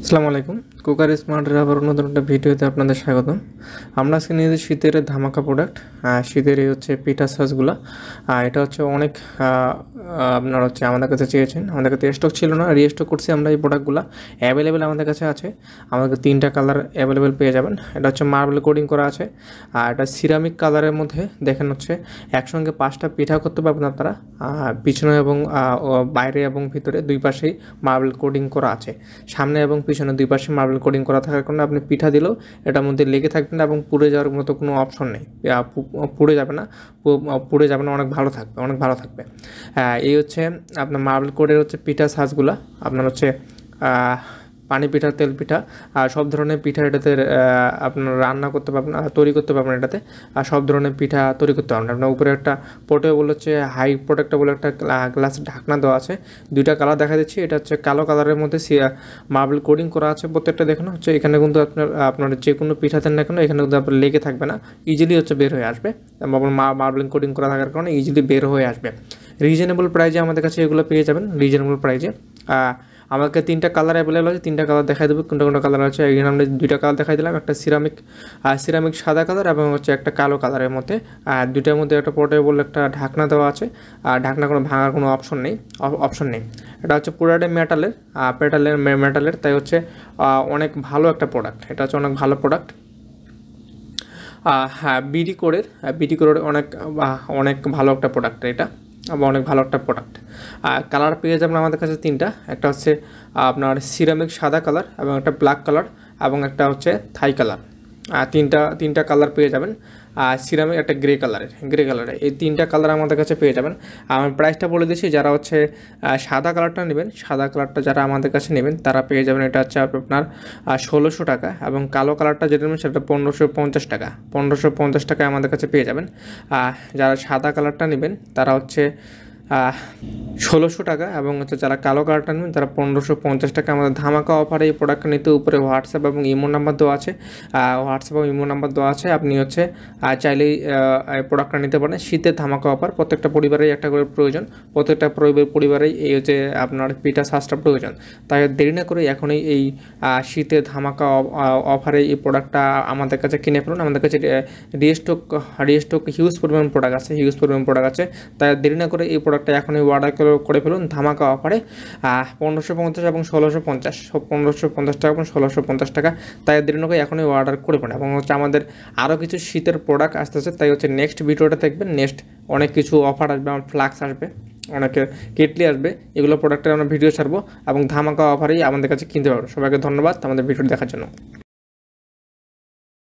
আসসালামু আলাইকুম। কুকার স্মার্টের আবার নতুন একটা ভিডিওতে আপনাদের স্বাগতম। আমরা আজকে নিয়েছি শীতের ধামাকা প্রোডাক্ট। শীতের এই হচ্ছে পিঠা সসগুলো। এটা হচ্ছে অনেক আপনারা হচ্ছে আমাদের কাছে চেয়েছেন, আমাদের কাছে স্টক ছিল না, রিস্টক করছি আমরা। এই প্রোডাক্টগুলো অ্যাভেলেবেল আমাদের কাছে আছে। আমাদের 3টা কালার অ্যাভেলেবেল পেয়ে যাবেন। এটা হচ্ছে মার্বেল কোডিং করা আছে, আর এটা সিরামিক কালারের মধ্যে দেখেন হচ্ছে একসঙ্গে 5টা পিঠা করতে পারবেন আপনারা। পিছনে এবং বাইরে এবং ভিতরে দুই পাশেই মার্বেল কোডিং করা আছে। সামনে এবং পিছনে দুই পাশে মার্বেল কোডিং করা থাকার কারণে আপনি পিঠা দিলেও এটার মধ্যে লেগে থাকবে না এবং পুড়ে যাওয়ার মতো কোনো অপশন নেই। পুড়ে যাবে না, অনেক ভালো থাকবে, অনেক ভালো থাকবে। এই হচ্ছে আপনার মার্বেল কোডের হচ্ছে পিঠা সাজগুলো। আপনার হচ্ছে পানি পিঠা, তেল পিঠা আর সব ধরনের পিঠা এটাতে আপনার রান্না করতে পারবেন, তৈরি করতে পারবেন। এটাতে আর সব ধরনের পিঠা তৈরি করতে পারবেন। আপনার উপরে একটা পোর্টেবল হচ্ছে হাই প্রোটেক্টেবল বলে একটা গ্লাস ঢাকনা দেওয়া আছে। 2টা কালার দেখা দিচ্ছি। এটা হচ্ছে কালো কালারের মধ্যে মার্বেল কোডিং করা আছে প্রত্যেকটা। দেখানো হচ্ছে এখানে কিন্তু আপনার যে কোনো পিঠা দেন না কেন এখানে কিন্তু আপনার লেগে থাকবে না, ইজিলি হচ্ছে বের হয়ে আসবে। মার্বেল কোডিং করা থাকার কারণে ইজিলি বের হয়ে আসবে। রিজনেবল প্রাইজে আমাদের কাছে এগুলো পেয়ে যাবেন, রিজনেবল প্রাইজে। আমাকে 3টা কালার অ্যাভেলেবল আছে, 3টা কালার দেখাই দেবো কোনটা কোনটা কালার আছে। এখানে আমরা 2টা কালার দেখাই দিলাম, একটা সিরামিক সাদা কালার এবং হচ্ছে একটা কালো কালারের মধ্যে। আর 2টার মধ্যে একটা পোর্টেবল একটা ঢাকনা দেওয়া আছে, আর ঢাকনা কোনো ভাঙার কোনো অপশন নেই। এটা হচ্ছে পুরাটাই মেটালের, তাই হচ্ছে অনেক ভালো একটা প্রোডাক্ট। এটা হচ্ছে অনেক ভালো প্রোডাক্ট। হ্যাঁ, বিডি কোডের অনেক ভালো একটা প্রোডাক্ট এটা, অনেক ভালো একটা প্রোডাক্ট। কালার পেয়ে যাবেন আমাদের কাছে 3টা। একটা হচ্ছে আপনার সিরামিক সাদা কালার এবং একটা ব্ল্যাক কালার এবং একটা হচ্ছে থাই কালার। তিনটা কালার পেয়ে যাবেন। সিরামিক একটা গ্রে কালারের এই 3টা কালার আমাদের কাছে পেয়ে যাবেন। আমার প্রাইসটা বলে দিচ্ছি, যারা হচ্ছে সাদা কালারটা নেবেন, সাদা কালারটা যারা আমাদের কাছে নেবেন তারা পেয়ে যাবেন এটা হচ্ছে আপনার 1600 টাকা, এবং কালো কালারটা যেটা নেবেন সেটা 1550 টাকা। 1550 টাকায় আমাদের কাছে পেয়ে যাবেন। যারা সাদা কালারটা নেবেন তারা হচ্ছে 1600 টাকা, এবং হচ্ছে যারা কালো কালারটা নেবেন তারা 1550 টাকা। আমাদের ধামাকা অফারে এই প্রোডাক্টটা নিতে উপরে হোয়াটসঅ্যাপ এবং ইমো নাম্বার দেওয়া আছে। আপনি হচ্ছে চাইলেই এই প্রোডাক্টটা নিতে পারেন। শীতের ধামাকা অফার, প্রত্যেকটা পরিবারেই একটা করে প্রয়োজন, প্রত্যেকটা পরিবারেই এই হচ্ছে আপনার পিঠা সাজটা প্রয়োজন। তাই দেরি না করে এখনই এই শীতের ধামাকা অফারে এই প্রোডাক্টটা আমাদের কাছে কিনে ফেলুন। আমাদের কাছে রিস্টক হিউজ পরিমাণ প্রোডাক্ট আছে। তাই দেরি না করে এই প্রোডাক্টটা এখনই অর্ডার করে ফেলুন ধামাকা অফারে। 1550 এবং 1650, 1550 টাকা এবং 1650 টাকা। তাই দেরি না করে এখনই অর্ডার করে ফেলুন। এবং হচ্ছে আমাদের আরও কিছু শীতের প্রোডাক্ট আসতেছে, তাই হচ্ছে নেক্সট ভিডিওটা দেখবেন। নেক্সট অনেক কিছু অফার আসবে, আমার ফ্লাক্স আসবে, অনেকের কেটলি আসবে, এগুলো প্রোডাক্টের আমরা ভিডিও ছাড়বো এবং ধামাকা অফারেই আমাদের কাছে কিনতে পারবো। সবাইকে ধন্যবাদ আমাদের ভিডিও দেখার জন্য।